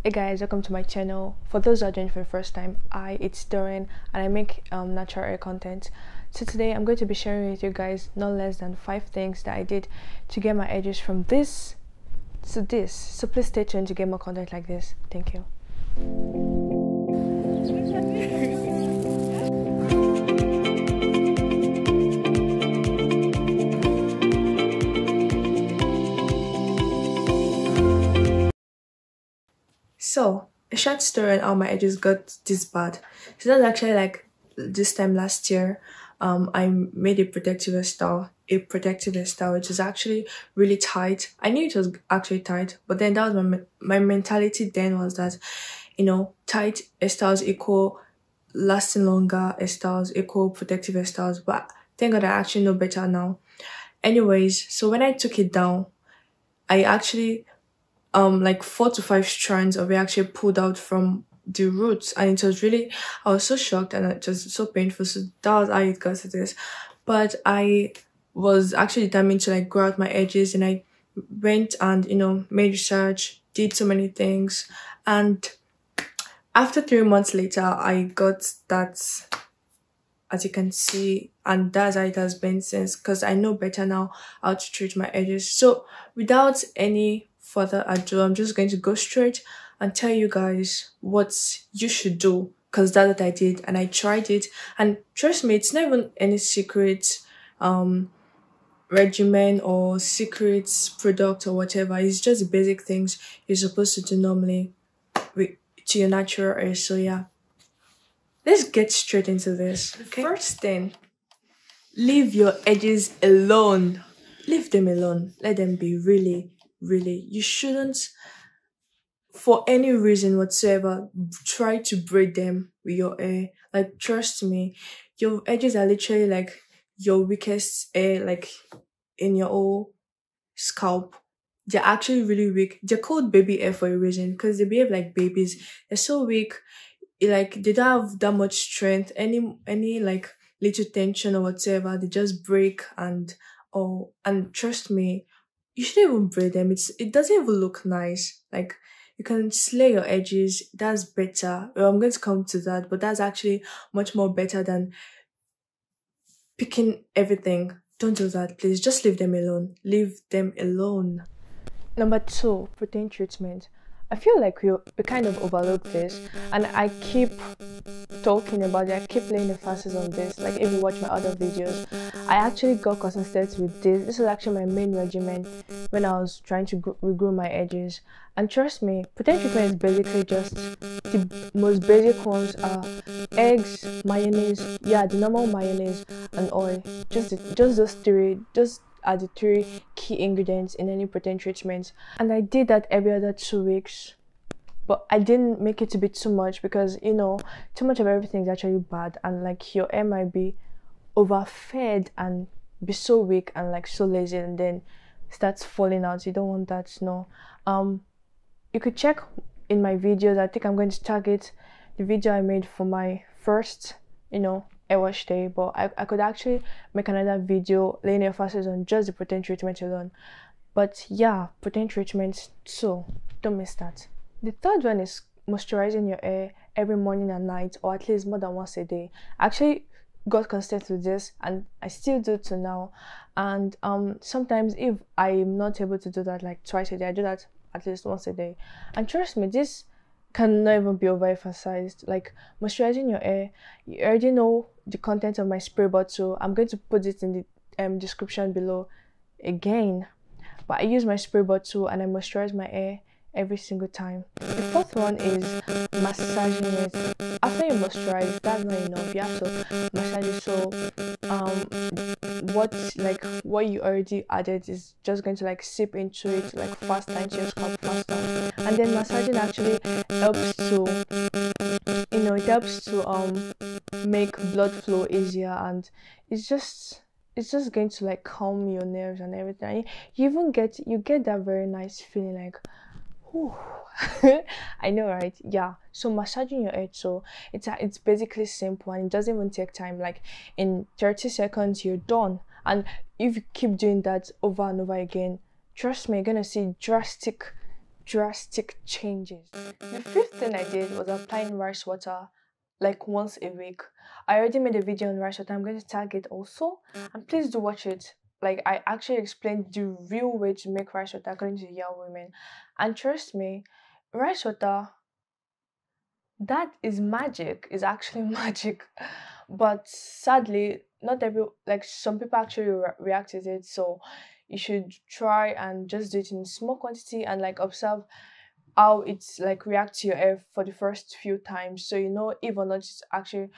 Hey guys, welcome to my channel. For those who are joining for the first time, it's Doreen and I make natural hair content. So today I'm going to be sharing with you guys no less than 5 things that I did to get my edges from this to this. So please stay tuned to get more content like this. Thank you. So, a short story on how my edges got this bad. So that's actually like this time last year. I made a protective hairstyle, which is actually really tight. I knew it was actually tight, but then that was my mentality then was that, you know, tight hairstyles equal lasting longer hairstyles equal protective hairstyles. But thank God I actually know better now. Anyways, so when I took it down, I actually like 4 to 5 strands of it actually pulled out from the roots, and it was really, I was so shocked and it was so painful. So that was how it got to this. But I was actually determined to like grow out my edges, and I went and, you know, made research, did so many things, and after 3 months later I got that, as you can see, and that's how it has been since, because I know better now how to treat my edges. So without any further ado, I'm just going to go straight and tell you guys what you should do, because that's what I did and I tried it, and trust me, it's not even any secret regimen or secret product or whatever. It's just the basic things you're supposed to do normally to your natural hair. So yeah, let's get straight into this. Okay. First thing, leave your edges alone. Leave them alone. Let them be. Really, you shouldn't, for any reason whatsoever, try to braid them with your hair. Like, trust me, your edges are literally like your weakest hair, like in your whole scalp. They're actually really weak. They're called baby hair for a reason, because they behave like babies. They're so weak, like they don't have that much strength. Any like little tension or whatever, they just break. And trust me, you shouldn't even braid them. It doesn't even look nice. Like, you can slay your edges. That's better. Well, I'm going to come to that, but that's actually much more better than picking everything. Don't do that, please. Just leave them alone. Leave them alone. Number 2, protein treatment. I feel like we kind of overlook this, and I keep talking about it. I keep laying the emphasis on this. Like, if you watch my other videos, I actually got consistent with this. This is actually my main regimen when I was trying to regrow my edges. And trust me, protein treatment is basically just the most basic ones are eggs, mayonnaise, yeah, the normal mayonnaise, and oil. Just those 3. Just are the 3 key ingredients in any protein treatment. And I did that every other 2 weeks, but I didn't make it to be too much, because, you know, too much of everything is actually bad, and like your hair might be overfed and be so weak and like so lazy, and then starts falling out. You don't want that. No. You could check in my videos. I think I'm going to target the video I made for my first, you know, hair wash day, but I could actually make another video laying emphasis on just the protein treatment alone. But yeah, protein treatment, so don't miss that. The third one is moisturizing your hair every morning and night, or at least more than once a day. I actually got consistent with this, and I still do to now. And sometimes if I'm not able to do that like twice a day, I do that at least once a day. And trust me, this cannot even be overemphasized. Like, moisturizing your hair, you already know the content of my spray bottle. I'm going to put it in the description below again. But I use my spray bottle and I moisturize my hair every single time. The fourth one is massaging it. After you moisturize, that's not enough. You have to massage it. So what you already added is just going to like seep into it like faster, into your scalp faster. And then massaging actually helps to, you know, it helps to make blood flow easier, and it's just going to like calm your nerves and everything. You even get that very nice feeling like, whew. I know, right? Yeah. So massaging your head, so it's basically simple, and it doesn't even take time. Like, in 30 seconds you're done. And if you keep doing that over and over again, trust me, you're gonna see drastic drastic changes. The fifth thing I did was applying rice water like once a week. I already made a video on rice water. I'm going to tag it also, and please do watch it. Like, I actually explained the real way to make rice water according to young women, and trust me, rice water, that is magic. Is actually magic, but sadly, not every, like, some people actually react to it. So you should try and just do it in small quantity and like observe how it's like react to your hair for the first few times, so you know if or not it's actually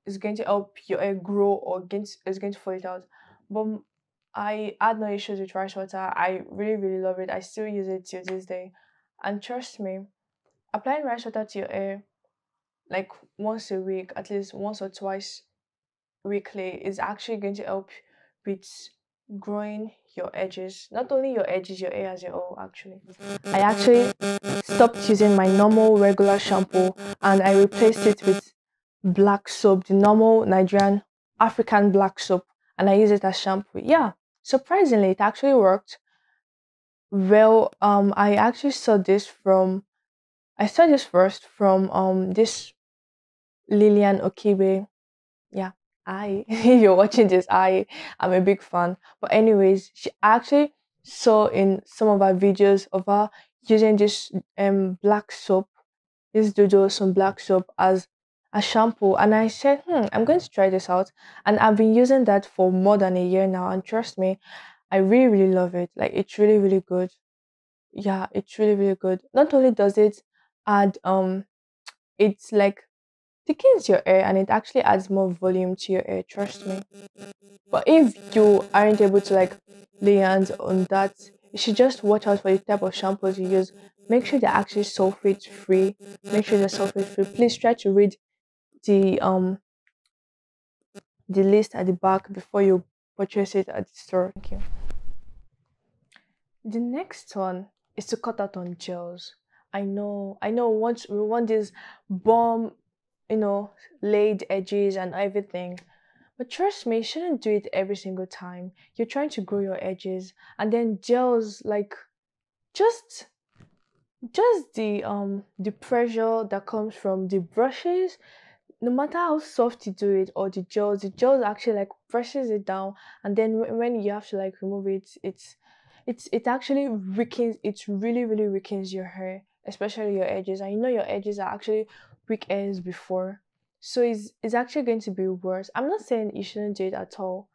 is going to help your hair grow or is going to fall it out. But I had no issues with rice water. I really really love it. I still use it till this day, and trust me, applying rice water to your hair like once a week, at least once or twice weekly, is actually going to help with growing your edges. Not only your edges, your hair as a whole actually. I actually stopped using my normal regular shampoo and I replaced it with black soap, the normal Nigerian African black soap, and I use it as shampoo. Yeah, surprisingly, it actually worked. Well, I saw this first from this Lillian Okibe. Yeah, I if you're watching this, I am a big fan. But anyways, she actually saw in some of her videos of her using this black soap, this Dodo some black soap as a shampoo, and I said, I'm going to try this out. And I've been using that for more than a year now, and trust me, I really really love it. Like, it's really really good. Yeah, it's really really good. Not only does it add it's like thickens your hair and it actually adds more volume to your hair, trust me. But if you aren't able to like lay hands on that, you should just watch out for the type of shampoos you use. Make sure they're actually sulfate free. Make sure they're sulfate free. Please try to read the um the list at the back before you purchase it at the store. Thank you. The next one is to cut out on gels. I know once we want this bomb, laid edges and everything. But trust me, you shouldn't do it every single time. You're trying to grow your edges, and then gels, like, just the pressure that comes from the brushes, no matter how soft you do it, or the gels actually like presses it down, and then when you have to like remove it, it actually weakens. It really really weakens your hair, especially your edges. And your edges are actually weak hairs before, so it's actually going to be worse. I'm not saying you shouldn't do it at all,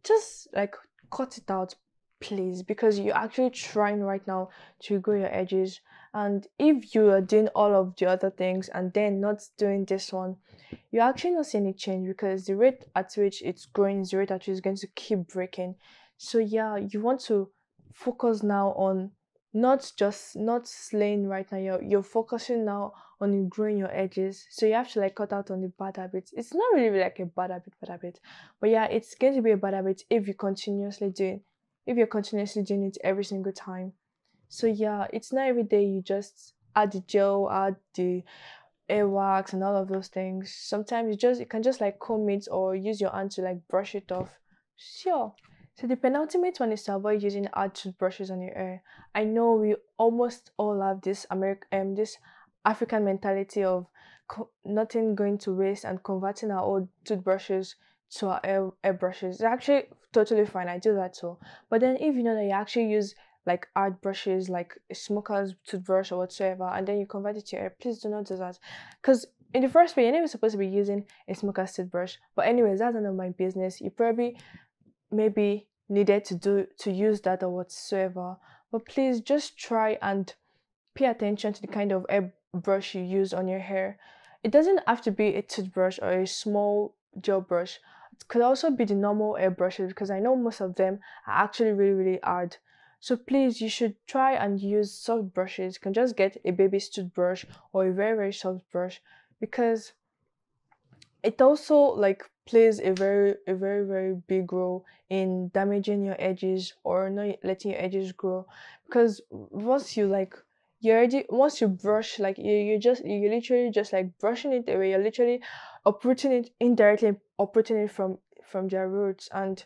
just like cut it out, please, because you're actually trying right now to grow your edges. And if you are doing all of the other things and then not doing this one, you're actually not seeing any change, because the rate at which it's growing is the rate at which it's going to keep breaking. So yeah, you want to focus now on not slaying right now. You're focusing now on growing your edges. So you have to like cut out on the bad habits. It's not really like a bad habit, but yeah, it's going to be a bad habit if you're continuously doing it every single time. So yeah, it's not every day you just add the gel, add the hair wax and all of those things. Sometimes you can just like comb it or use your hand to like brush it off. Sure. So the penultimate one is to avoid using hard toothbrushes on your hair. I know we almost all have this African mentality of nothing going to waste and converting our old toothbrushes to our hair brushes. It's actually totally fine. I do that too. But then if you know that you actually use like hard brushes, like a smoker's toothbrush or whatsoever, and then you convert it to your hair, please do not do that. Because in the first place, you're never supposed to be using a smoker's toothbrush. But anyways, that's none of my business. You probably maybe needed to use that or whatsoever. But please just try and pay attention to the kind of hair brush you use on your hair. It doesn't have to be a toothbrush or a small gel brush. It could also be the normal hair brushes, because I know most of them are actually really really hard. So please, you should try and use soft brushes. You can just get a baby's toothbrush or a very very soft brush, because it also like plays a very big role in damaging your edges or not letting your edges grow. Because once you brush, like you literally just like brushing it away. You're literally uprooting it indirectly, uprooting it from their roots. And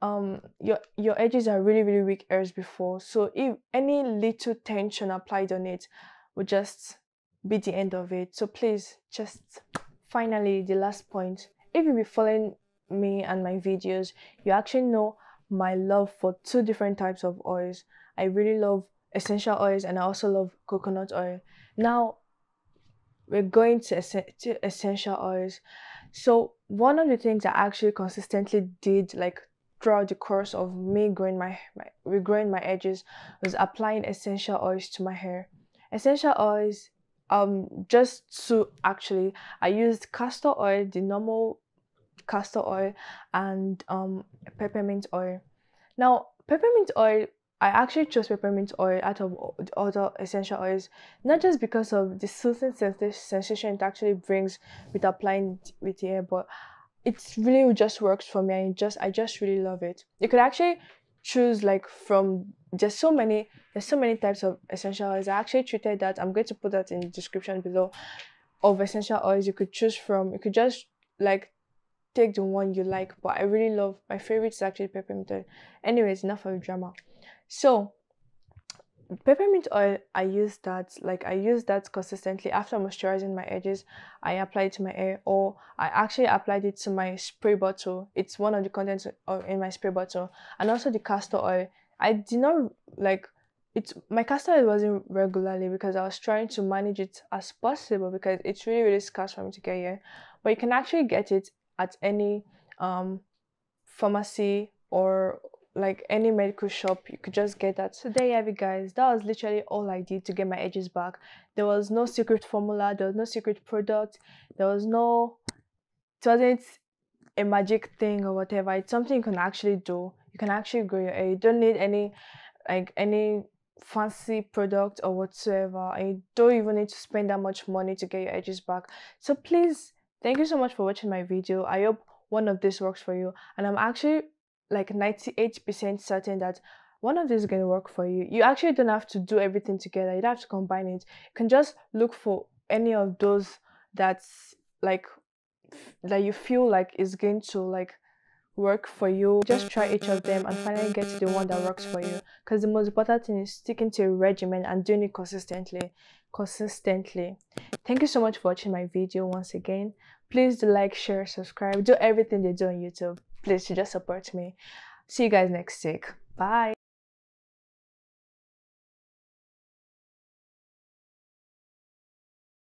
your edges are really weak hairs before, so if any little tension applied on it would just be the end of it. So please, just finally, the last point, if you've been following me and my videos, you actually know my love for two different types of oils. I really love essential oils and I also love coconut oil. Now we're going to essential oils. So one of the things I actually consistently did, like throughout the course of me growing regrowing my edges, was applying essential oils to my hair. Essential oils, I used castor oil, the normal castor oil, and peppermint oil. Now peppermint oil, I actually chose peppermint oil out of the other essential oils, not just because of the soothing sensation it actually brings with applying it with the hair, but it really just works for me, and I just really love it. You could actually choose like from there's so many types of essential oils. I actually treated that. I'm going to put that in the description below of essential oils you could choose from. You could just like take the one you like, but I really love, my favorite is actually peppermint oil. Anyways, enough of drama. So peppermint oil, I use that consistently after moisturizing my edges. I apply it to my hair, or I actually applied it to my spray bottle. It's one of the contents in my spray bottle. And also the castor oil, I did not like it. My castor oil wasn't regularly because I was trying to manage it as possible, because it's really scarce for me to get here. But you can actually get it at any pharmacy or like any medical shop. You could just get that. So there you have it, guys. That was literally all I did to get my edges back. There was no secret formula, there was no secret product, it wasn't a magic thing or whatever. It's something you can actually do. You can actually grow your hair. You don't need any fancy product or whatsoever, and you don't even need to spend that much money to get your edges back. So please, thank you so much for watching my video. I hope one of this works for you, and I'm actually like 98% certain that one of these is going to work for you. You actually don't have to do everything together. You don't have to combine it. You can just look for any of those that's like that you feel like is going to like work for you. Just try each of them and finally get to the one that works for you, because the most important thing is sticking to a regimen and doing it consistently. Thank you so much for watching my video once again. Please do like, share, subscribe, do everything they do on YouTube. Please, to just support me. See you guys next week. Bye.